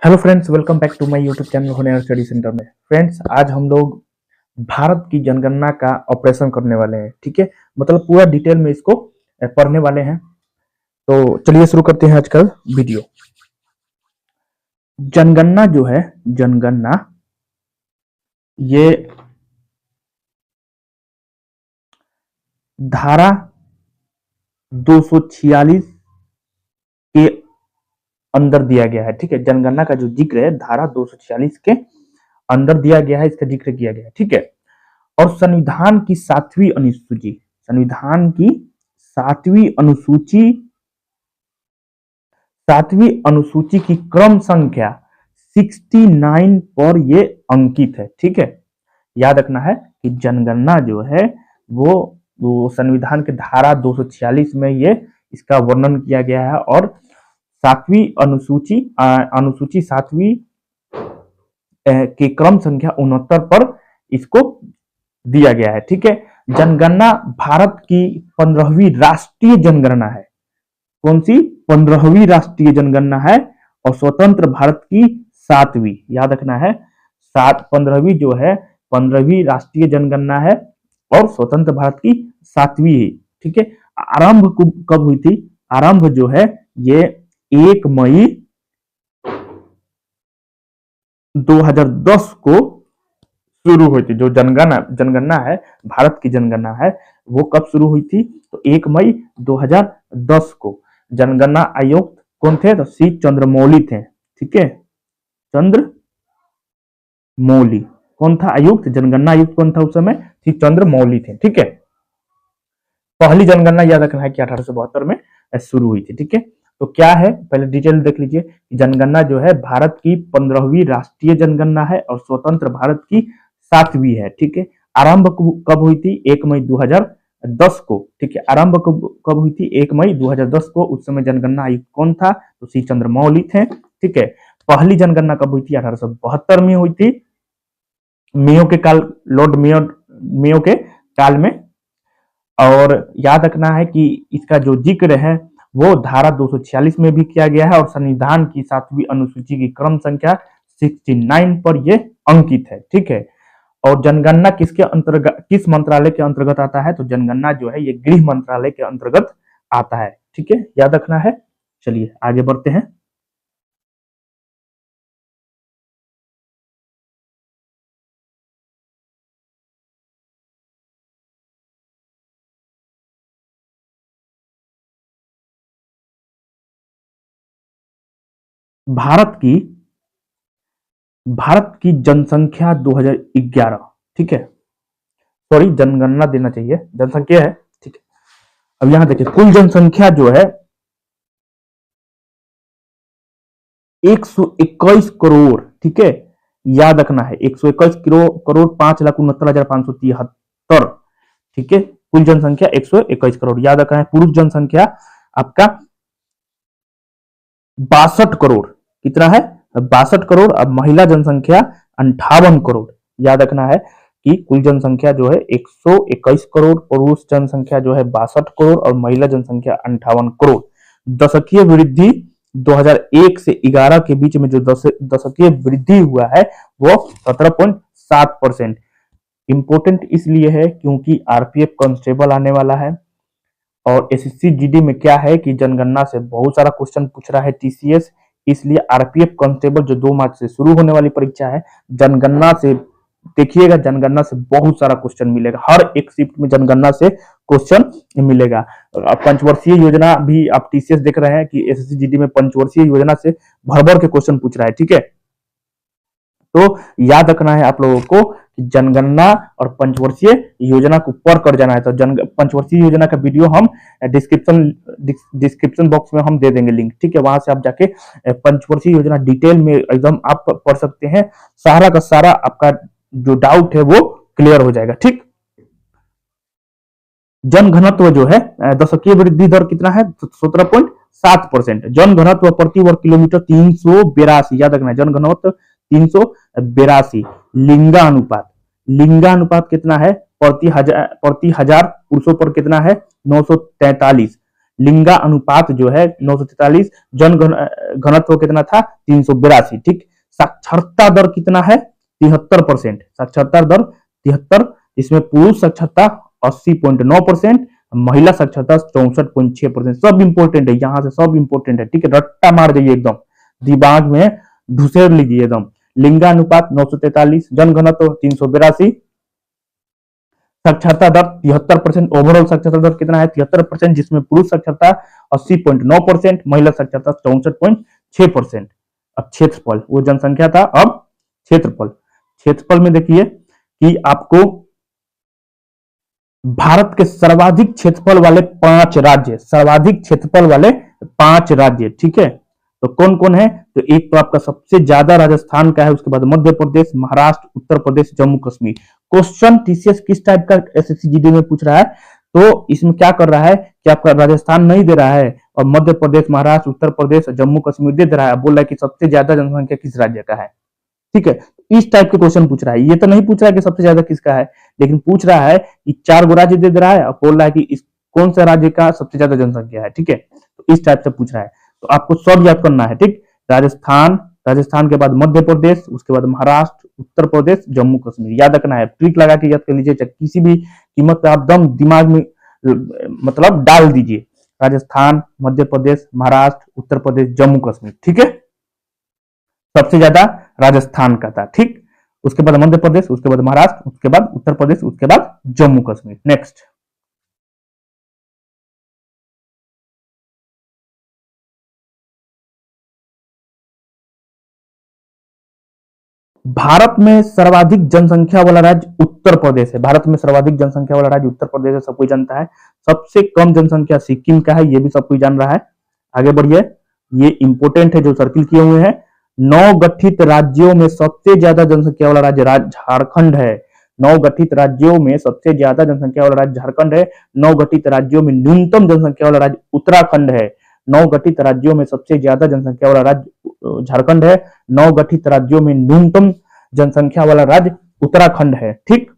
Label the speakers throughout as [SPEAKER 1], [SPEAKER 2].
[SPEAKER 1] Hello friends, welcome back to my YouTube channel Honhaar study centre में। Friends, आज हम लोग भारत की जनगणना का ऑपरेशन करने वाले हैं। ठीक है, मतलब पूरा डिटेल में इसको पढ़ने वाले हैं। तो चलिए शुरू करते हैं आज का वीडियो। जनगणना जो है, जनगणना ये धारा 246 के अंदर दिया गया है। ठीक है, जनगणना का जो जिक्र है धारा 246 के अंदर दिया गया है, इसका जिक्र किया गया है। ठीक है, और संविधान की सातवीं अनुसूची की क्रम संख्या 69 पर ये अंकित है। ठीक है, याद रखना है कि जनगणना जो है वो संविधान के धारा 246 में ये इसका वर्णन किया गया है, और सातवीं अनुसूची सातवीं के क्रम संख्या 69 पर इसको दिया गया है। ठीक है, जनगणना भारत की 15वीं राष्ट्रीय जनगणना है। कौन सी? 15वीं राष्ट्रीय जनगणना है, और स्वतंत्र भारत की 7वीं। याद रखना है, 15वीं जो है 15वीं राष्ट्रीय जनगणना है, और स्वतंत्र भारत की 7वीं है। ठीक है, आरंभ कब हुई थी? आरंभ जो है ये 1 मई 2010 को शुरू हुई थी। जो जनगणना है, भारत की जनगणना है, वो कब शुरू हुई थी? तो 1 मई 2010 को। जनगणना आयुक्त कौन थे? तो सी चंद्रमौली थे। ठीक है, चंद्रमौली कौन था आयुक्त? जनगणना आयुक्त कौन था उस समय? सी चंद्रमौली थे। ठीक है, पहली जनगणना याद रखना है कि 1872 में शुरू हुई थी। ठीक है, तो क्या है, पहले डिटेल देख लीजिए। जनगणना जो है भारत की 15वीं राष्ट्रीय जनगणना है, और स्वतंत्र भारत की 7वीं है। ठीक है, आरंभ कब हुई थी? 1 मई 2010 को। ठीक है, आरंभ कब हुई थी? 1 मई 2010 को। उस समय जनगणना आयुक्त कौन था? तो सी चंद्रमौली थे। ठीक है, पहली जनगणना कब हुई थी? 1872 में हुई थी, लॉर्ड मेयो के काल में। और याद रखना है कि इसका जो जिक्र है वो धारा 246 में भी किया गया है, और संविधान की 7वीं अनुसूची की क्रम संख्या 69 पर ये अंकित है। ठीक है, और जनगणना किस मंत्रालय के अंतर्गत आता है? तो जनगणना जो है ये गृह मंत्रालय के अंतर्गत आता है। ठीक है, याद रखना है। चलिए आगे बढ़ते हैं। भारत की जनसंख्या 2011। ठीक है, सॉरी, जनगणना देना चाहिए, जनसंख्या है। ठीक है, अब यहां देखिए, कुल जनसंख्या जो है 121 करोड़। ठीक है, याद रखना है 121 करोड़ 5,69,573। ठीक है, कुल जनसंख्या 121 करोड़। याद रखना है, पुरुष जनसंख्या आपका 62 करोड़। कितना है? 62 करोड़। अब महिला जनसंख्या 58 करोड़। याद रखना है कि कुल जनसंख्या जो है 121 करोड़, पुरुष जनसंख्या जो है 62 करोड़, और महिला जनसंख्या 58 करोड़। दशकीय वृद्धि 2001 से 11 के बीच में जो दशकीय वृद्धि हुआ है वो 17.7%। इंपोर्टेंट इसलिए है क्योंकि आरपीएफ कांस्टेबल आने वाला है, और एसएससी जीडी में क्या है कि जनगणना से बहुत सारा क्वेश्चन पूछ रहा है टीसीएस। इसलिए आरपीएफ कांस्टेबल जो 2 मार्च से शुरू होने वाली परीक्षा है, जनगणना से देखिएगा, जनगणना से बहुत सारा क्वेश्चन मिलेगा। हर एक शिफ्ट में जनगणना से क्वेश्चन मिलेगा। पंचवर्षीय योजना भी आप टीसीएस देख रहे हैं कि एसएससी जीडी में पंचवर्षीय योजना से भर भर के क्वेश्चन पूछ रहा है। ठीक है, तो याद रखना है आप लोगों को कि जनगणना और पंचवर्षीय योजना को पढ़ कर जाना है। तो पंचवर्षीय योजना का वीडियो हम डिस्क्रिप्शन बॉक्स में हम दे देंगे लिंक। ठीक है, वहां से आप जाके पंचवर्षीय योजना डिटेल में एकदम आप पढ़ सकते हैं। सारा का सारा आपका जो डाउट है वो क्लियर हो जाएगा। ठीक, जनघनत्व जो है, दशकीय वृद्धि दर कितना है? 17.7%। जनघनत्व प्रति वर्ग किलोमीटर 382। याद रखना है, जनघनत्व 382। लिंगानुपात कितना है? प्रति हजार पुरुषों पर कितना है? 943। लिंगा अनुपात जो है 943, घनत्व कितना था 382, ठीक। साक्षरता दर कितना है 73%, साक्षरता दर 73, इसमें पुरुष साक्षरता 80.9%, महिला साक्षरता 64.6%। सब इंपोर्टेंट है, यहां से सब इंपोर्टेंट है, ठीक है, रट्टा मार जाइए एकदम, दिमाग में ढुसेर लीजिए एकदम। लिंगानुपात 943, जनघनत्व 382, साक्षरता दर 73%, ओवरऑल साक्षरता दर कितना है 73%, जिसमें पुरुष साक्षरता 80.9%, महिला साक्षरता 64.6%। अब क्षेत्रफल, वो जनसंख्या था, अब क्षेत्रफल। क्षेत्रफल में देखिए कि आपको भारत के सर्वाधिक क्षेत्रफल वाले 5 राज्य, सर्वाधिक क्षेत्रफल वाले 5 राज्य, ठीक है, तो कौन कौन है? तो एक तो आपका सबसे ज्यादा राजस्थान का है, उसके बाद मध्य प्रदेश, महाराष्ट्र, उत्तर प्रदेश, जम्मू कश्मीर। क्वेश्चन टीसीएस किस टाइप का एसएससी जीडी में पूछ रहा है, तो इसमें क्या कर रहा है कि आपका राजस्थान नहीं दे रहा है और मध्य प्रदेश, महाराष्ट्र, उत्तर प्रदेश, जम्मू कश्मीर दे रहा है, बोल रहा है कि सबसे ज्यादा जनसंख्या किस राज्य का है, ठीक है। इस टाइप के क्वेश्चन पूछ रहा है, ये तो नहीं पूछ रहा है कि सबसे ज्यादा किसका है, लेकिन पूछ रहा है कि 4 गो राज्य दे रहा है और बोल रहा है कि इस कौन सा राज्य का सबसे ज्यादा जनसंख्या है, ठीक है, तो इस टाइप से पूछ रहा है। तो आपको सब याद करना है, ठीक। राजस्थान, राजस्थान के बाद मध्य प्रदेश, उसके बाद महाराष्ट्र, उत्तर प्रदेश, जम्मू कश्मीर, याद रखना है, ट्रिक लगा के याद कर लीजिए, किसी भी कीमत पे आप दम दिमाग में मतलब डाल दीजिए, राजस्थान, मध्य प्रदेश, महाराष्ट्र, उत्तर प्रदेश, जम्मू कश्मीर, ठीक है। सबसे ज्यादा राजस्थान का था, ठीक, उसके बाद मध्य प्रदेश, उसके बाद महाराष्ट्र, उसके बाद उत्तर प्रदेश, उसके बाद जम्मू कश्मीर। नेक्स्ट, भारत में सर्वाधिक जनसंख्या वाला राज्य उत्तर प्रदेश है, भारत में सर्वाधिक जनसंख्या वाला राज्य उत्तर प्रदेश है, सब कोई जानता है। सबसे कम जनसंख्या सिक्किम का है, ये भी सब कोई जान रहा है। आगे बढ़िए, ये इंपोर्टेंट है जो सर्किल किए हुए हैं। 9 गठित राज्यों में सबसे ज्यादा जनसंख्या वाला राज्य झारखंड है। 9 गठित राज्यों में सबसे ज्यादा जनसंख्या वाला राज्य झारखंड है। 9 गठित राज्यों में न्यूनतम जनसंख्या वाला राज्य उत्तराखंड है। 9 गठित राज्यों में सबसे ज्यादा जनसंख्या वाला राज्य झारखंड है। 9 गठित राज्यों में न्यूनतम जनसंख्या वाला राज्य उत्तराखंड है, ठीक।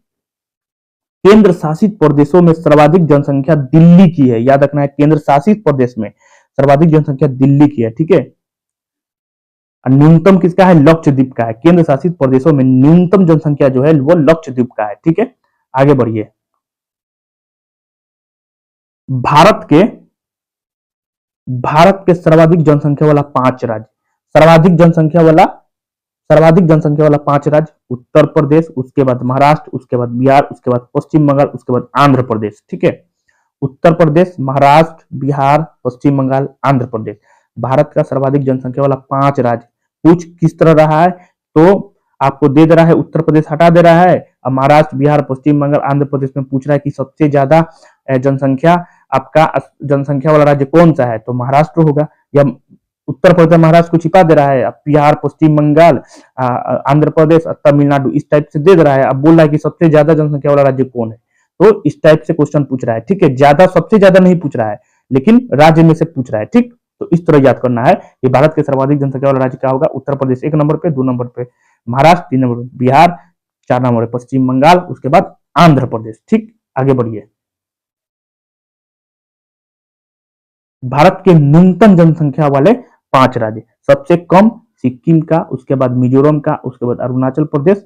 [SPEAKER 1] केंद्र शासित प्रदेशों में सर्वाधिक जनसंख्या दिल्ली की है, याद रखना है, केंद्र शासित प्रदेश में सर्वाधिक जनसंख्या दिल्ली की है, ठीक है। न्यूनतम किसका है? लक्षद्वीप का है। केंद्र शासित प्रदेशों में न्यूनतम जनसंख्या जो है वो लक्षद्वीप का है, ठीक है। आगे बढ़िए, भारत के सर्वाधिक जनसंख्या वाला 5 राज्य, सर्वाधिक जनसंख्या वाला 5 राज्य, उत्तर प्रदेश, उसके बाद महाराष्ट्र, उसके बाद बिहार, उसके बाद पश्चिम बंगाल, उसके बाद आंध्र प्रदेश, ठीक है। उत्तर प्रदेश, महाराष्ट्र, बिहार, पश्चिम बंगाल, आंध्र प्रदेश, भारत का सर्वाधिक जनसंख्या वाला 5 राज्य। पूछ किस तरह रहा है, तो आपको दे रहा है उत्तर प्रदेश हटा दे रहा है, अब महाराष्ट्र, बिहार, पश्चिम बंगाल, आंध्र प्रदेश में पूछ रहा है कि सबसे ज्यादा जनसंख्या आपका जनसंख्या वाला राज्य कौन सा है, तो महाराष्ट्र होगा, या उत्तर प्रदेश महाराष्ट्र को छिपा दे रहा है, अब बिहार, पश्चिम बंगाल, आंध्र प्रदेश, तमिलनाडु, इस टाइप से दे रहा है। अब बोल रहा है कि सबसे ज्यादा जनसंख्या वाला राज्य कौन है, तो इस टाइप से क्वेश्चन पूछ रहा है, ठीक है। ज्यादा, सबसे ज्यादा नहीं पूछ रहा है, लेकिन राज्य में से पूछ रहा है, ठीक। तो इस तरह याद करना है कि भारत के सर्वाधिक जनसंख्या वाला राज्य क्या होगा, उत्तर प्रदेश 1 नंबर पे, 2 नंबर पे महाराष्ट्र, 3 नंबर पे बिहार, 4 नंबर पे पश्चिम बंगाल, उसके बाद आंध्र प्रदेश, ठीक। आगे बढ़िए, भारत के न्यूनतम जनसंख्या वाले 5 राज्य, सबसे कम सिक्किम का, उसके बाद मिजोरम का, उसके बाद अरुणाचल प्रदेश,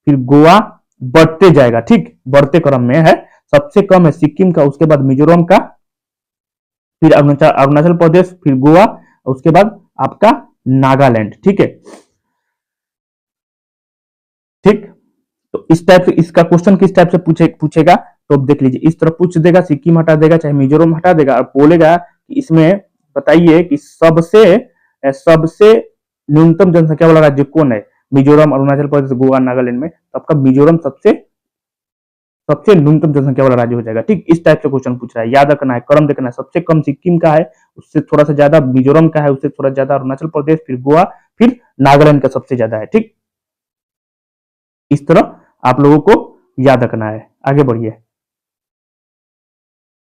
[SPEAKER 1] फिर गोवा, बढ़ते जाएगा, ठीक, बढ़ते क्रम में है। सबसे कम है सिक्किम का, उसके बाद मिजोरम का, फिर अरुणाचल प्रदेश, फिर गोवा, उसके बाद आपका नागालैंड, ठीक है, ठीक। तो इस टाइप से इसका क्वेश्चन किस टाइप से पूछेगा, तो अब देख लीजिए, इस तरह पूछ देगा, सिक्किम हटा देगा, चाहे मिजोरम हटा देगा, और बोलेगा कि इसमें बताइए कि सबसे सबसे न्यूनतम जनसंख्या वाला राज्य कौन है, मिजोरम, अरुणाचल प्रदेश, गोवा, नागालैंड में, तो आपका मिजोरम सबसे सबसे न्यूनतम जनसंख्या वाला राज्य हो जाएगा, ठीक। इस टाइप से क्वेश्चन पूछ रहा है, याद रखना है, क्रम देखना है, सबसे कम सिक्किम का है, उससे थोड़ा सा ज्यादा मिजोरम का है, उससे थोड़ा ज्यादा अरुणाचल प्रदेश, फिर गोवा, फिर नागालैंड का सबसे ज्यादा है, ठीक। इस तरह आप लोगों को याद रखना है। आगे बढ़िए,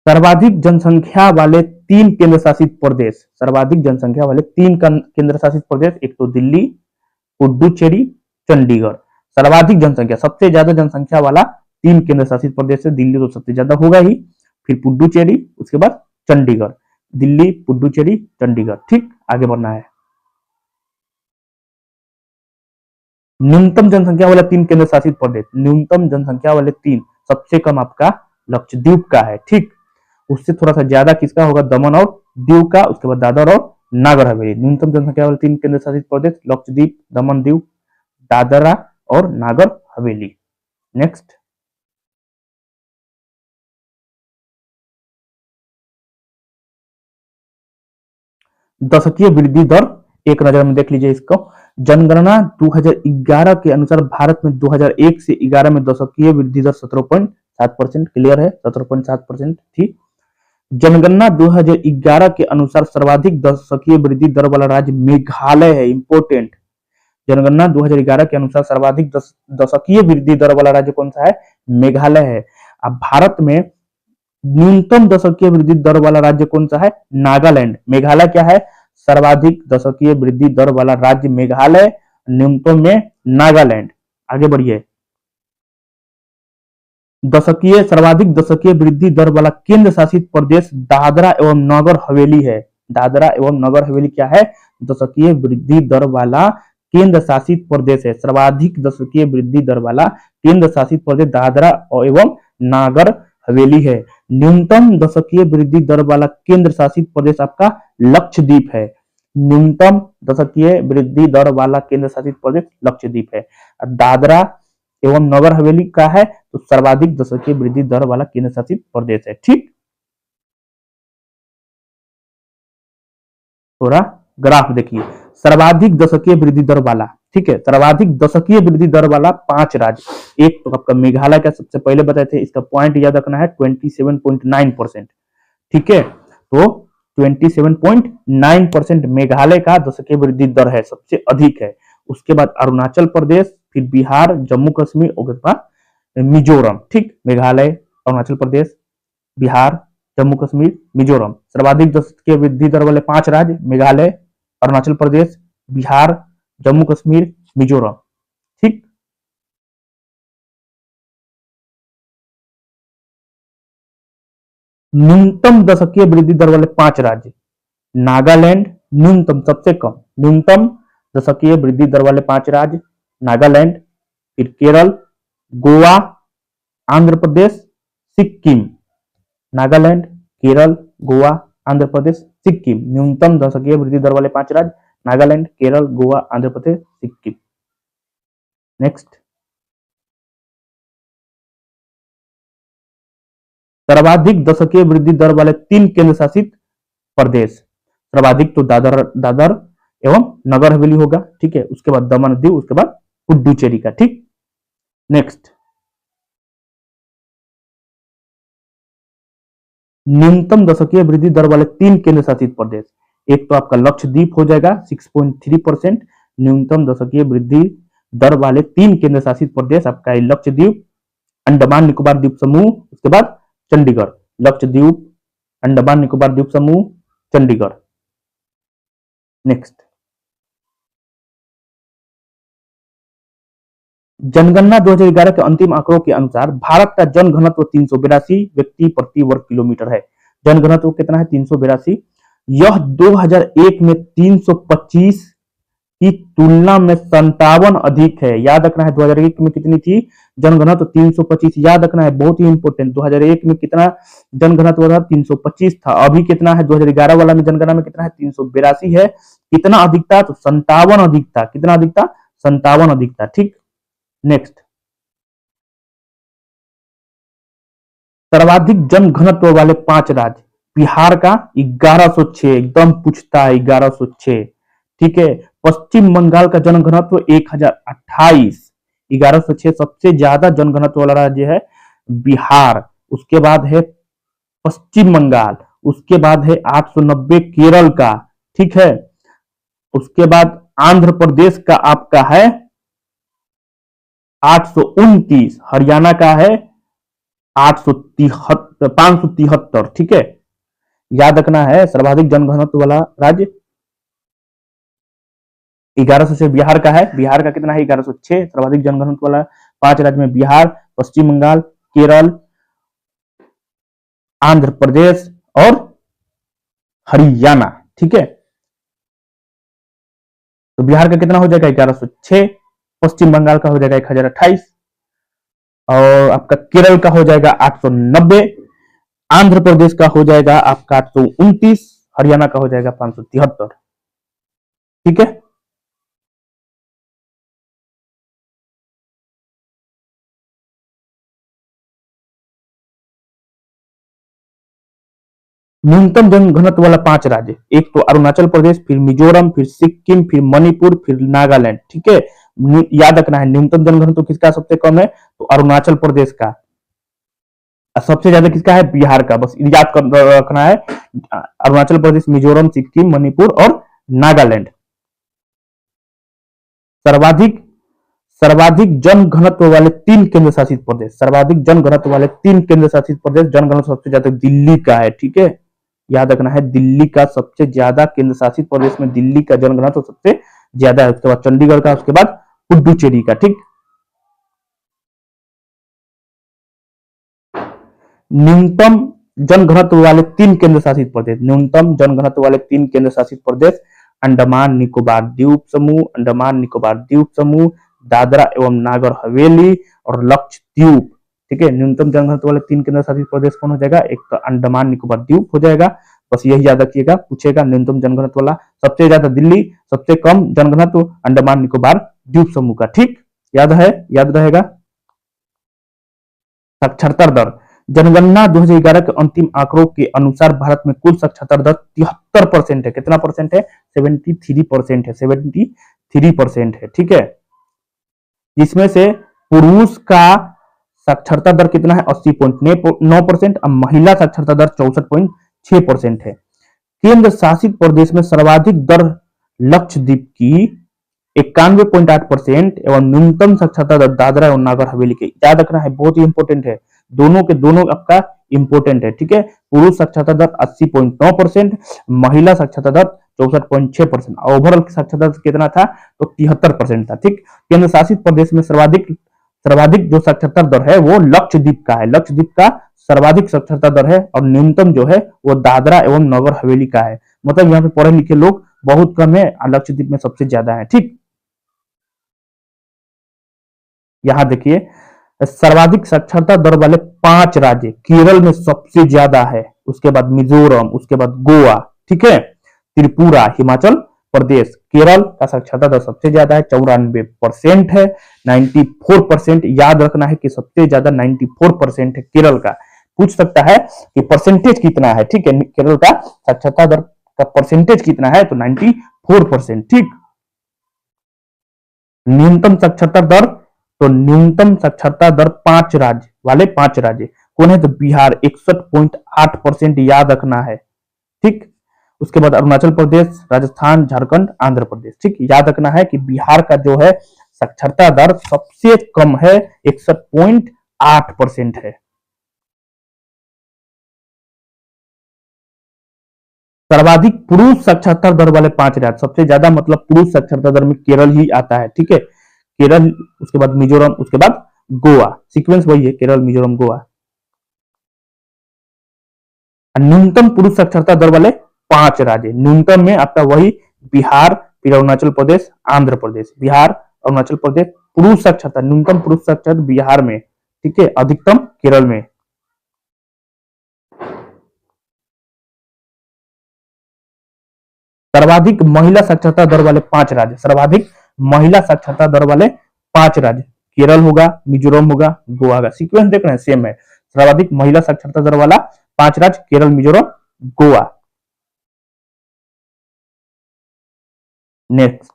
[SPEAKER 1] सर्वाधिक जनसंख्या वाले 3 केंद्र शासित प्रदेश, सर्वाधिक जनसंख्या वाले 3 केंद्र शासित प्रदेश, एक तो दिल्ली, पुडुचेरी, चंडीगढ़। सर्वाधिक जनसंख्या, सबसे ज्यादा जनसंख्या वाला 3 केंद्र शासित प्रदेश है, दिल्ली तो सबसे ज्यादा होगा ही, फिर पुडुचेरी, उसके बाद चंडीगढ़। दिल्ली, पुडुचेरी, चंडीगढ़। ठीक, आगे बढ़ना है। न्यूनतम जनसंख्या वाले 3 केंद्र शासित प्रदेश, न्यूनतम जनसंख्या वाले 3, सबसे कम आपका लक्षद्वीप का है। ठीक, उससे थोड़ा सा ज्यादा किसका होगा, दमन और दीव का, उसके बाद दादर और नागर हवेली। न्यूनतम जनसंख्या वाले 3 केंद्र शासित प्रदेश, लक्षद्वीप, दमन दीव, दादरा और नागर हवेली। नेक्स्ट, दशकीय वृद्धि दर एक नजर में देख लीजिए इसको। जनगणना 2011 के अनुसार भारत में 2001 से 11 में दशकीय वृद्धि दर 17.7%, क्लियर है, 17.7% थी। जनगणना 2011 के अनुसार सर्वाधिक दशकीय वृद्धि दर वाला राज्य मेघालय है, इंपोर्टेंट। जनगणना 2011 के अनुसार सर्वाधिक दशकीय वृद्धि दर वाला राज्य कौन सा है, मेघालय है। अब भारत में न्यूनतम दशकीय वृद्धि दर वाला राज्य कौन सा है, नागालैंड। मेघालय क्या है, सर्वाधिक दशकीय वृद्धि दर वाला राज्य मेघालय, न्यूनतम में नागालैंड। आगे बढ़िए। सर्वाधिक दशकीय वृद्धि दर वाला केंद्र शासित प्रदेश दादरा एवं नगर हवेली है। दादरा एवं नगर हवेली क्या है, दशकीय वृद्धि दर वाला केंद्र शासित प्रदेश है। सर्वाधिक दशकीय वृद्धि दर वाला केंद्र शासित प्रदेश दादरा एवं नागर हवेली है। न्यूनतम दशकीय वृद्धि दर वाला केंद्र शासित प्रदेश आपका लक्षद्वीप है। न्यूनतम दशकीय वृद्धि दर वाला केंद्र शासित प्रदेश लक्षद्वीप है। दादरा एवं नगर हवेली का है तो सर्वाधिक दशकीय वृद्धि दर वाला केंद्र शासित प्रदेश है। ठीक, थोड़ा ग्राफ देखिए। सर्वाधिक दशकीय वृद्धि दर वाला, ठीक है, सर्वाधिक दशकीय वृद्धि दर वाला 5 राज्य। एक तो आपका मेघालय का सबसे पहले बताए थे, इसका पॉइंट याद रखना है 27.9%। ठीक है, तो 27.9% मेघालय का दशकीय वृद्धि दर है, सबसे अधिक है। उसके बाद अरुणाचल प्रदेश, फिर बिहार, जम्मू कश्मीर और उसके बाद मिजोरम। ठीक, मेघालय, अरुणाचल प्रदेश, बिहार, जम्मू कश्मीर, मिजोरम। सर्वाधिक दशकीय वृद्धि दर वाले 5 राज्य मेघालय, अरुणाचल प्रदेश, बिहार, जम्मू कश्मीर, मिजोरम। ठीक, न्यूनतम दशकीय वृद्धि दर वाले 5 राज्य, नागालैंड न्यूनतम, सबसे कम न्यूनतम दशकीय वृद्धि दर वाले 5 राज्य, नागालैंड, फिर केरल, गोवा, आंध्र प्रदेश, सिक्किम। नागालैंड, केरल, गोवा, आंध्र प्रदेश, सिक्किम। न्यूनतम दशकीय वृद्धि दर वाले 5 राज्य, नागालैंड, केरल, गोवा, आंध्र प्रदेश, सिक्किम। नेक्स्ट, सर्वाधिक दशकीय वृद्धि दर वाले 3 केंद्र शासित प्रदेश। सर्वाधिक तो दादर दादर एवं नगर हवेली होगा। ठीक है, उसके बाद दमन दीव, उसके बाद पुडुचेरी का। ठीक, नेक्स्ट, न्यूनतम दशकीय वृद्धि दर वाले 3 केंद्र शासित प्रदेश। एक तो आपका लक्षद्वीप हो जाएगा 6.3%। न्यूनतम दशकीय वृद्धि दर वाले 3 केंद्र शासित प्रदेश आपका लक्षद्वीप, अंडमान निकोबार द्वीप समूह, उसके बाद चंडीगढ़। लक्षद्वीप, अंडमान निकोबार द्वीप समूह, चंडीगढ़। नेक्स्ट, जनगणना 2011 के अंतिम आंकड़ों के अनुसार भारत का जनघनत्व 382 व्यक्ति प्रति वर्ग किलोमीटर है। जनघनत्व कितना है, 382। यह 2001 में 325 की तुलना में 57 अधिक है। याद रखना है 2001 में कितनी थी जनघनत्व, 325। याद रखना है, बहुत ही इंपोर्टेंट। 2001 में कितना जनघनत्व था, 325 था। अभी कितना है 2011 वाला में जनगणना में कितना है, 382 है। कितना अधिक था, तो 57 अधिक था। कितना अधिक था, 57 अधिक था। ठीक, नेक्स्ट, सर्वाधिक जनघनत्व वाले 5 राज्य, बिहार का 1106, एकदम पूछता है 1106। ठीक है, पश्चिम बंगाल का जनघनत्व 1028, 1106 सबसे ज्यादा जनघनत्व वाला राज्य है बिहार। उसके बाद है पश्चिम बंगाल, उसके बाद है 890 केरल का। ठीक है, उसके बाद आंध्र प्रदेश का आपका है 829, हरियाणा का है 573। ठीक है, याद रखना है सर्वाधिक जनघनत्व वाला राज्य 1100 से बिहार का है। बिहार का कितना है, 1106। सर्वाधिक जनघनत्व वाला 5 राज्य में बिहार, पश्चिम बंगाल, केरल, आंध्र प्रदेश और हरियाणा, ठीक है। तो बिहार का कितना हो जाएगा 1106, पश्चिम बंगाल का हो जाएगा 1028, और आपका केरल का हो जाएगा 890, आंध्र प्रदेश का हो जाएगा आपका 829, हरियाणा का हो जाएगा 573, ठीक है। न्यूनतम जनघनत्व वाला 5 राज्य, एक तो अरुणाचल प्रदेश, फिर मिजोरम, फिर सिक्किम, फिर मणिपुर, फिर नागालैंड, ठीक है। याद रखना है न्यूनतम जनघनत्व किसका सबसे कम है, तो अरुणाचल प्रदेश का। सबसे ज्यादा किसका है, बिहार का। बस याद रखना है अरुणाचल प्रदेश, मिजोरम, सिक्किम, मणिपुर और नागालैंड। सर्वाधिक सर्वाधिक जन घनत्व वाले 3 केंद्र शासित प्रदेश, सर्वाधिक जन घनत्व वाले 3 केंद्र शासित प्रदेश, जन घनत्व सबसे ज्यादा दिल्ली का है, ठीक है। याद रखना है दिल्ली का सबसे ज्यादा, केंद्र शासित प्रदेश में दिल्ली का जन घनत्व सबसे ज्यादा है, उसके बाद चंडीगढ़ का, उसके बाद पुडुचेरी का, ठीक। न्यूनतम जन घनत्व वाले 3 केंद्र शासित प्रदेश, न्यूनतम जन घनत्व वाले 3 केंद्र शासित प्रदेश, अंडमान निकोबार द्वीप समूह, अंडमान निकोबार द्वीप समूह, दादरा एवं नागर हवेली और लक्षद्वीप, ठीक है। न्यूनतम जन घनत्व वाले 3 केंद्र शासित प्रदेश कौन हो जाएगा, एक तो अंडमान निकोबार द्वीप हो जाएगा। बस यही याद रखिएगा, पूछेगा न्यूनतम जनघनत्व वाला, सबसे ज्यादा दिल्ली, सबसे कम जनघनत्व अंडमान निकोबार द्वीप समूह का, ठीक। याद है, याद रहेगा। साक्षरता दर, जनगणना 2011 के अंतिम आंकड़ों के अनुसार भारत में कुल साक्षरता दर 73% है। कितना परसेंट है, 73% है, 73% है, ठीक है। जिसमें से पुरुष का साक्षरता दर कितना है, 80.9%, और महिला साक्षरता दर 64.6% है। केंद्र शासित प्रदेश में सर्वाधिक दर लक्षद्वीप की 91.8% एवं न्यूनतम साक्षरता दर दादरा एवं नागर हवेली की। याद रखना है, बहुत ही इंपॉर्टेंट है, दोनों के दोनों आपका इंपॉर्टेंट है, ठीक है। पुरुष साक्षरता दर 80.9%, महिला साक्षरता दर 64.6%, ओवरऑल साक्षरता दर कितना था, तो 73% था, ठीक। केंद्र शासित प्रदेश में सर्वाधिक सर्वाधिक जो साक्षरता दर है वो लक्षद्वीप का है, लक्षद्वीप का सर्वाधिक साक्षरता दर है, और न्यूनतम जो है वो दादरा एवं नगर हवेली का है। मतलब यहाँ पे पढ़े लिखे लोग बहुत कम है, लक्षद्वीप में सबसे ज्यादा है, ठीक। यहां देखिए, सर्वाधिक साक्षरता दर वाले 5 राज्य, केरल में सबसे ज्यादा है, उसके बाद मिजोरम, उसके बाद गोवा, ठीक है, त्रिपुरा, हिमाचल प्रदेश। केरल का साक्षरता दर सबसे ज्यादा है, 94% है, 94%। याद रखना है कि सबसे ज्यादा 94% है केरल का। पूछ सकता है कि परसेंटेज कितना है, ठीक है, केरल का साक्षरता दर का परसेंटेज कितना है, तो 94%, ठीक। न्यूनतम साक्षरता दर, तो न्यूनतम साक्षरता दर 5 राज्य वाले 5 राज्य कौन है, तो बिहार 61.8%, याद रखना है, ठीक। उसके बाद अरुणाचल प्रदेश, राजस्थान, झारखंड, आंध्र प्रदेश, ठीक। याद रखना है कि बिहार का जो है साक्षरता दर सबसे कम है, 61.8% है। सर्वाधिक पुरुष साक्षरता दर वाले 5 राज्य, सबसे ज्यादा मतलब पुरुष साक्षरता दर में केरल ही आता है, ठीक है। केरल, उसके बाद मिजोरम, उसके बाद गोवा, सीक्वेंस वही है, केरल, मिजोरम, गोवा। न्यूनतम पुरुष साक्षरता दर वाले 5 राज्य, न्यूनतम में आपका वही बिहार, फिर अरुणाचल प्रदेश, आंध्र प्रदेश, बिहार, अरुणाचल प्रदेश। पुरुष साक्षरता, न्यूनतम पुरुष साक्षरता बिहार में, ठीक है, अधिकतम केरल में। सर्वाधिक महिला साक्षरता दर वाले 5 राज्य, सर्वाधिक महिला साक्षरता दर वाले 5 राज्य, केरल होगा, मिजोरम होगा, गोवा होगा। सीक्वेंस देख रहे हैं, सेम है। सर्वाधिक महिला साक्षरता दर वाला 5 राज्य, केरल, मिजोरम, गोवा। नेक्स्ट,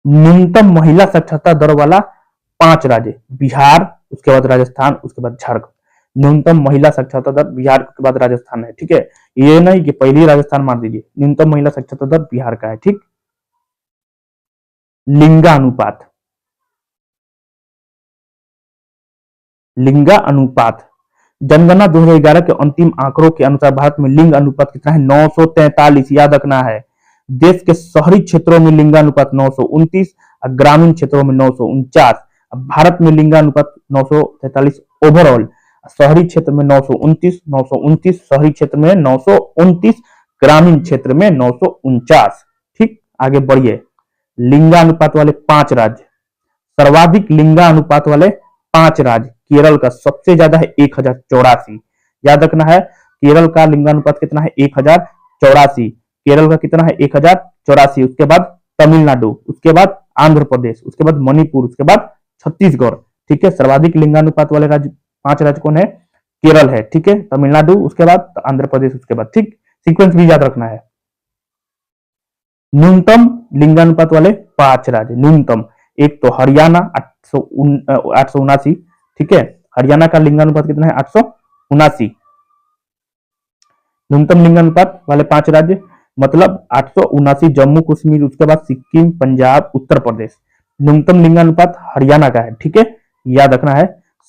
[SPEAKER 1] न्यूनतम महिला साक्षरता दर वाला 5 राज्य, बिहार, उसके बाद राजस्थान, उसके बाद झारखंड। न्यूनतम महिला साक्षरता दर बिहार के बाद राजस्थान है, ठीक है। ये नहीं कि पहले राजस्थान मार दीजिए, न्यूनतम महिला साक्षरता दर बिहार का है, ठीक। लिंगानुपात, लिंगानुपात, जनगणना 2011 के अंतिम आंकड़ों के अनुसार भारत में लिंग अनुपात कितना है, 943। याद रखना है, देश के शहरी क्षेत्रों में लिंगानुपात 929, ग्रामीण क्षेत्रों में 949। भारत में लिंगानुपात 943 ओवरऑल, शहरी क्षेत्र में 929 शहरी क्षेत्र में 929, ग्रामीण क्षेत्र में 949। ठीक, आगे बढ़िए। लिंगानुपात वाले 5 राज्य, सर्वाधिक लिंगानुपात वाले 5 राज्य, केरल का सबसे ज्यादा है 1084। याद रखना है, केरल का लिंगानुपात कितना है 1084। केरल का कितना है 1084। उसके बाद तमिलनाडु, उसके बाद आंध्र प्रदेश, उसके बाद मणिपुर, उसके बाद छत्तीसगढ़। ठीक है, सर्वाधिक लिंगानुपात वाले राज्य 5 राज्य कौन है? केरल है। ठीक है, तमिलनाडु, उसके बाद आंध्र प्रदेश, उसके बाद। ठीक, सीक्वेंस भी याद रखना है। न्यूनतम लिंगानुपात वाले 5 राज्य, न्यूनतम, एक तो हरियाणा 879। ठीक है, हरियाणा का लिंगानुपात कितना है 879। न्यूनतम लिंगानुपात वाले 5 राज्य मतलब 879 जम्मू कश्मीर, उसके बाद सिक्किम, पंजाब, उत्तर प्रदेश। न्यूनतम लिंगानुपात हरियाणा का है। ठीक है, याद रखना है।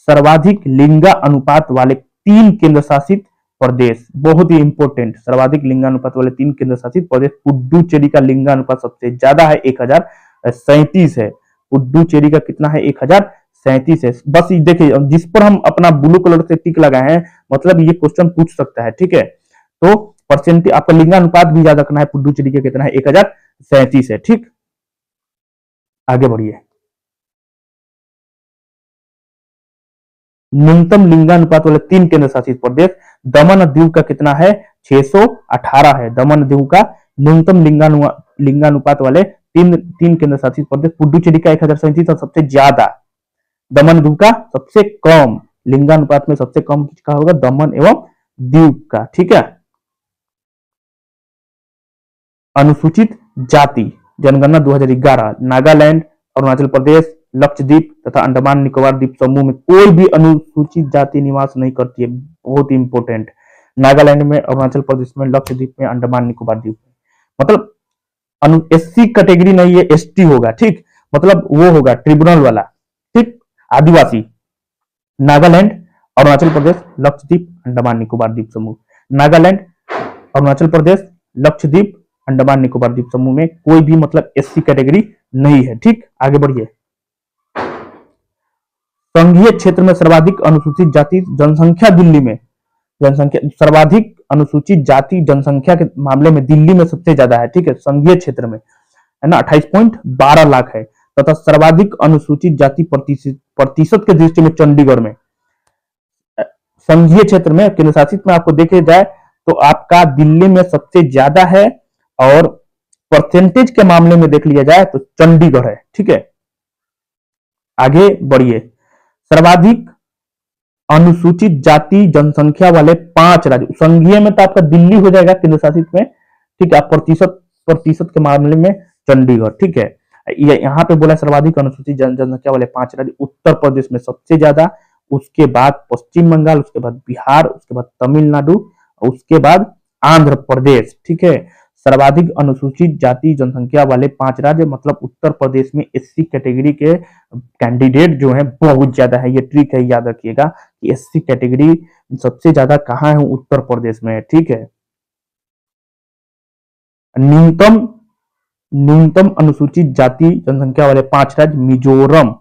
[SPEAKER 1] सर्वाधिक लिंगा अनुपात वाले 3 केंद्र शासित प्रदेश, बहुत ही इंपॉर्टेंट, सर्वाधिक लिंगानुपात वाले 3 केंद्र शासित प्रदेश। पुडुचेरी का लिंगानुपात सबसे ज्यादा है, 1037 है। पुडुचेरी का कितना है? 1037 है। बस देखिए, जिस पर हम अपना ब्लू कलर से टिक लगाए हैं, मतलब ये क्वेश्चन पूछ सकता है। ठीक है, तो परसेंटेज आपका लिंगानुपात भी याद रखना है। पुडुचेरी का कितना है? 1037 है। ठीक, आगे बढ़िए। न्यूनतम लिंगानुपात वाले 3 केंद्र शासित प्रदेश, दमन और दीव का कितना है? 618 है। दमन और दीव का न्यूनतम लिंगानुपात वाले तीन केंद्र शासित प्रदेश। पुडुचेरी का 1037 और सबसे ज्यादा, दमन दीव का सबसे कम। लिंगानुपात में सबसे कम किसका होगा? दमन एवं दीव का। ठीक है, अनुसूचित जाति जनगणना 2011, नागालैंड, अरुणाचल प्रदेश, लक्षद्वीप तथा अंडमान निकोबार द्वीप समूह में कोई भी अनुसूचित जाति निवास नहीं करती है। बहुत ही इंपॉर्टेंट, नागालैंड में, अरुणाचल प्रदेश में, लक्षद्वीप में, अंडमान निकोबार द्वीप में। मतलब एससी कैटेगरी नहीं है, एसटी होगा। ठीक, मतलब वो होगा ट्रिब्यूनल वाला। ठीक, आदिवासी, नागालैंड, अरुणाचल प्रदेश, लक्षद्वीप, अंडमान निकोबार द्वीप समूह। नागालैंड, अरुणाचल प्रदेश, लक्षद्वीप, अंडमान निकोबार द्वीप समूह में कोई भी मतलब एससी कैटेगरी नहीं है। ठीक, आगे बढ़िए। संघीय क्षेत्र में सर्वाधिक अनुसूचित जाति जनसंख्या दिल्ली में, जनसंख्या सर्वाधिक अनुसूचित जाति जनसंख्या के मामले में दिल्ली में सबसे ज्यादा है। ठीक है, संघीय क्षेत्र में है ना, 28.12 लाख है। तथा सर्वाधिक अनुसूचित जाति प्रतिशत के दृष्टि में चंडीगढ़ में, संघीय क्षेत्र में, केंद्र शासित में आपको देखे जाए तो आपका दिल्ली में सबसे ज्यादा है, और परसेंटेज के मामले में देख लिया जाए तो चंडीगढ़ है। ठीक है, आगे बढ़िए। सर्वाधिक अनुसूचित जाति जनसंख्या वाले 5 राज्य, संघीय में तो आपका दिल्ली हो जाएगा, केंद्र शासित में। ठीक है, प्रतिशत के मामले में चंडीगढ़। ठीक है, यहाँ पे बोला सर्वाधिक अनुसूचित जनसंख्या वाले 5 राज्य, उत्तर प्रदेश में सबसे ज्यादा, उसके बाद पश्चिम बंगाल, उसके बाद बिहार, उसके बाद तमिलनाडु, उसके बाद आंध्र प्रदेश। ठीक है, सर्वाधिक अनुसूचित जाति जनसंख्या वाले 5 राज्य मतलब उत्तर प्रदेश में एससी कैटेगरी के कैंडिडेट जो है बहुत ज्यादा है। ये ट्रिक है, याद रखिएगा कि एससी कैटेगरी सबसे ज्यादा कहाँ है? उत्तर प्रदेश में है। ठीक है, न्यूनतम अनुसूचित जाति जनसंख्या वाले 5 राज्य, मिजोरम।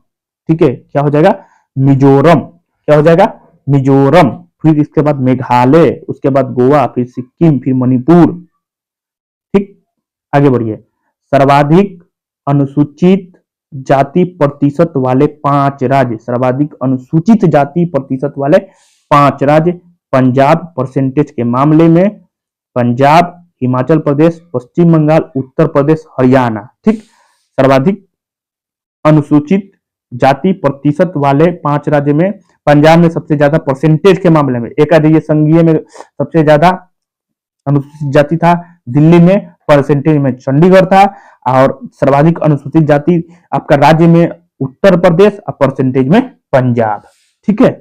[SPEAKER 1] ठीक है, क्या हो जाएगा? मिजोरम। क्या हो जाएगा? मिजोरम। फिर इसके बाद मेघालय, उसके बाद गोवा, फिर सिक्किम, फिर मणिपुर। ठीक, आगे बढ़िए। सर्वाधिक अनुसूचित जाति प्रतिशत वाले 5 राज्य, सर्वाधिक अनुसूचित जाति प्रतिशत वाले 5 राज्य, पंजाब परसेंटेज के मामले में, पंजाब, हिमाचल प्रदेश, पश्चिम बंगाल, उत्तर प्रदेश, हरियाणा। ठीक, सर्वाधिक अनुसूचित जाति प्रतिशत वाले 5 राज्य में पंजाब में सबसे ज्यादा परसेंटेज के मामले में, एक आधे संघीय में सबसे ज्यादा अनुसूचित जाति था, दिल्ली में परसेंटेज में चंडीगढ़ था, और सर्वाधिक अनुसूचित जाति आपका राज्य में उत्तर प्रदेश और परसेंटेज में पंजाब। ठीक है,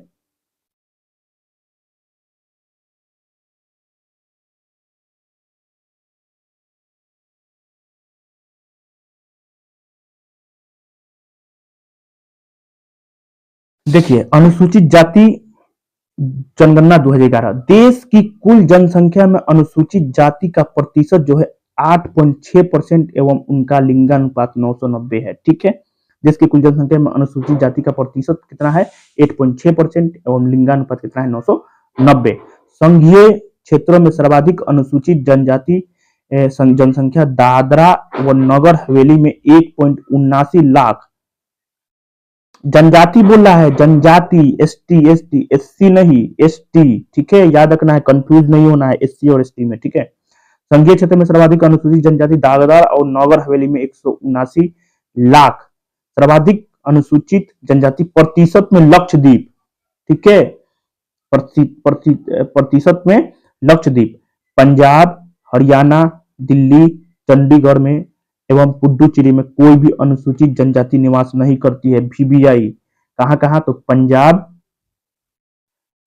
[SPEAKER 1] देखिए अनुसूचित जाति जनगणना 2011, देश की कुल जनसंख्या में अनुसूचित जाति का प्रतिशत जो है 8.6% एवं उनका लिंगानुपात 990 है। ठीक है, देश की कुल जनसंख्या में अनुसूचित जाति का प्रतिशत कितना है 8.6% एवं लिंगानुपात कितना है 990। संघीय क्षेत्रों में सर्वाधिक अनुसूचित जनजाति जनसंख्या दादरा व नगर हवेली में 1.79 लाख। जनजाति बोल रहा है, जनजाति, एससी नहीं, एसटी, ठीक है, याद रखना है, कंफ्यूज नहीं होना है एससी और एसटी में, ठीक है। संघीय क्षेत्र में सर्वाधिक अनुसूचित जनजाति दादरा और नगर हवेली में 179 लाख। सर्वाधिक अनुसूचित जनजाति प्रतिशत में लक्षद्वीप, ठीक है, प्रतिशत में लक्षद्वीप, पंजाब, हरियाणा, दिल्ली, चंडीगढ़ में एवं पुडुचेरी में कोई भी अनुसूचित जनजाति निवास नहीं करती है। VBI कहां कहां, तो पंजाब,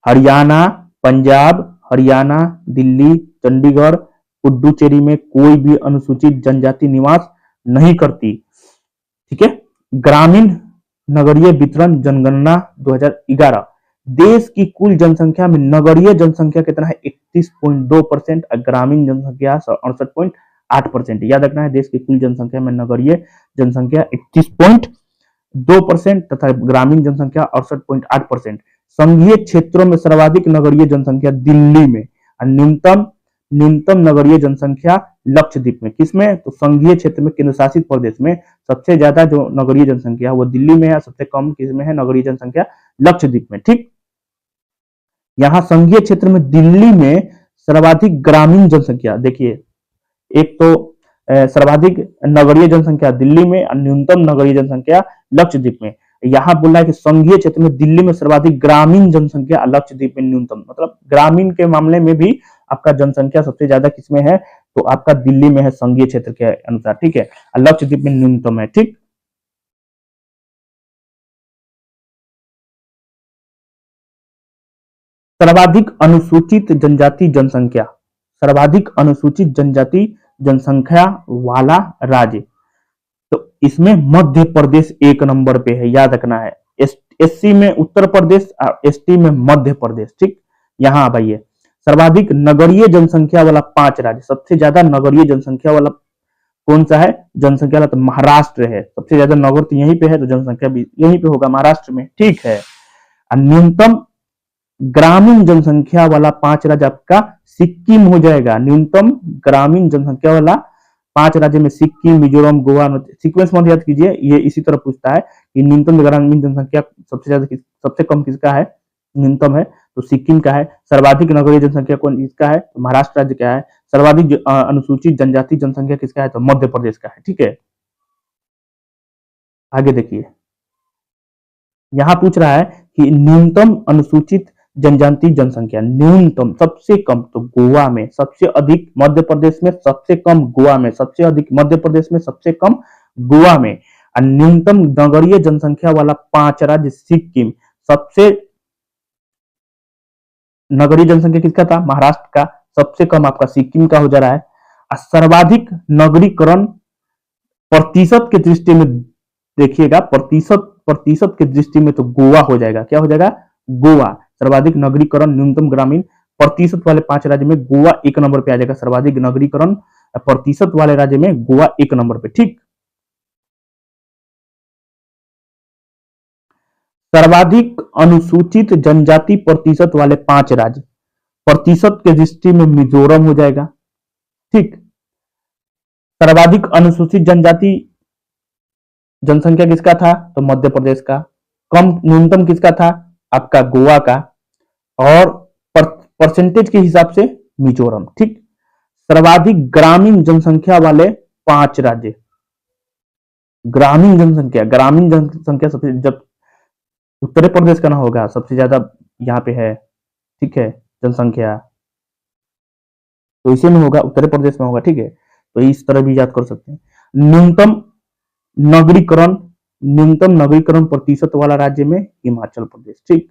[SPEAKER 1] हरियाणा, दिल्ली, चंडीगढ़, पुडुचेरी में कोई भी अनुसूचित जनजाति निवास नहीं करती, ठीक है। ग्रामीण नगरीय वितरण जनगणना 2011, देश की कुल जनसंख्या में नगरीय जनसंख्या कितना है 31.2% और ग्रामीण जनसंख्या 68.8%। याद रखना है, देश की कुल जनसंख्या में नगरीय जनसंख्या 31.2% तथा ग्रामीण जनसंख्या 68.8%। संघीय क्षेत्रों में सर्वाधिक नगरीय जनसंख्या दिल्ली में और न्यूनतम नगरीय जनसंख्या लक्षद्वीप में। किसमें, तो संघीय क्षेत्र में, केंद्र शासित प्रदेश में सबसे ज्यादा जो नगरीय जनसंख्या वो दिल्ली में है, सबसे कम किसमें है नगरीय जनसंख्या लक्षद्वीप में, ठीक। यहां संघीय क्षेत्र में दिल्ली में सर्वाधिक ग्रामीण जनसंख्या, देखिए एक तो सर्वाधिक नगरीय जनसंख्या दिल्ली में और न्यूनतम नगरीय जनसंख्या लक्षद्वीप में। यहां बोल रहा है कि संघीय क्षेत्र में दिल्ली में सर्वाधिक ग्रामीण जनसंख्या, लक्षद्वीप में न्यूनतम, मतलब ग्रामीण के मामले में भी आपका जनसंख्या सबसे ज्यादा किसमें है, तो आपका दिल्ली में है संघीय क्षेत्र के अनुसार, ठीक है, और लक्षद्वीप में न्यूनतम है, ठीक। सर्वाधिक अनुसूचित जनजाति जनसंख्या, सर्वाधिक अनुसूचित जनजाति जनसंख्या वाला राज्य, तो इसमें मध्य प्रदेश एक नंबर पे है, याद रखना है। एससी में उत्तर प्रदेश और एसटी में मध्य प्रदेश, ठीक। यहां भाई सर्वाधिक नगरीय जनसंख्या वाला 5 राज्य, सबसे ज्यादा नगरीय जनसंख्या वाला कौन सा है, जनसंख्या वाला तो महाराष्ट्र है, सबसे ज्यादा नगर तो यहीं पे है, तो जनसंख्या भी यहीं पे होगा महाराष्ट्र में, ठीक है। और न्यूनतम ग्रामीण जनसंख्या वाला 5 राज्य आपका सिक्किम हो जाएगा। न्यूनतम ग्रामीण जनसंख्या वाला 5 राज्य में सिक्किम, मिजोरम, गोवा, सीक्वेंस मत याद कीजिए, ये इसी तरह पूछता है कि न्यूनतम ग्रामीण जनसंख्या सबसे ज्यादा सबसे कम किसका है, न्यूनतम है तो सिक्किम का है। सर्वाधिक नगरीय जनसंख्या कौन इसका है, तो महाराष्ट्र राज्य का है। सर्वाधिक अनुसूचित जनजाति जनसंख्या किसका है, तो मध्य प्रदेश का है, ठीक है। आगे देखिए, यहां पूछ रहा है कि न्यूनतम अनुसूचित जनजाति जनसंख्या, न्यूनतम सबसे कम तो गोवा में, सबसे अधिक मध्य प्रदेश में, सबसे कम गोवा में, सबसे अधिक मध्य प्रदेश में, सबसे कम गोवा में। और न्यूनतम नगरीय जनसंख्या वाला 5 राज्य सिक्किम, सबसे नगरीय जनसंख्या किसका था, महाराष्ट्र का, सबसे कम आपका सिक्किम का हो जा रहा है। और सर्वाधिक नगरीकरण प्रतिशत की दृष्टि में देखिएगा, प्रतिशत की दृष्टि में तो गोवा हो जाएगा, क्या हो जाएगा, गोवा। सर्वाधिक नगरीकरण न्यूनतम ग्रामीण प्रतिशत वाले 5 राज्य में गोवा 1 नंबर पे आ जाएगा। सर्वाधिक नगरीकरण प्रतिशत वाले राज्य में गोवा 1 नंबर पे, ठीक। सर्वाधिक अनुसूचित जनजाति प्रतिशत वाले 5 राज्य, प्रतिशत के दृष्टि में मिजोरम हो जाएगा, ठीक। सर्वाधिक अनुसूचित जनजाति जनसंख्या किसका था, तो मध्य प्रदेश का। कम न्यूनतम किसका था, आपका गोवा का। और परसेंटेज के हिसाब से मिजोरम, ठीक। सर्वाधिक ग्रामीण जनसंख्या वाले 5 राज्य, ग्रामीण जनसंख्या सबसे, जब उत्तर प्रदेश का ना होगा सबसे ज्यादा यहाँ पे है, ठीक है, जनसंख्या तो इसी में होगा, उत्तर प्रदेश में होगा, ठीक है। तो इस तरह भी याद कर सकते हैं। न्यूनतम नगरीकरण प्रतिशत वाला राज्य में हिमाचल प्रदेश, ठीक।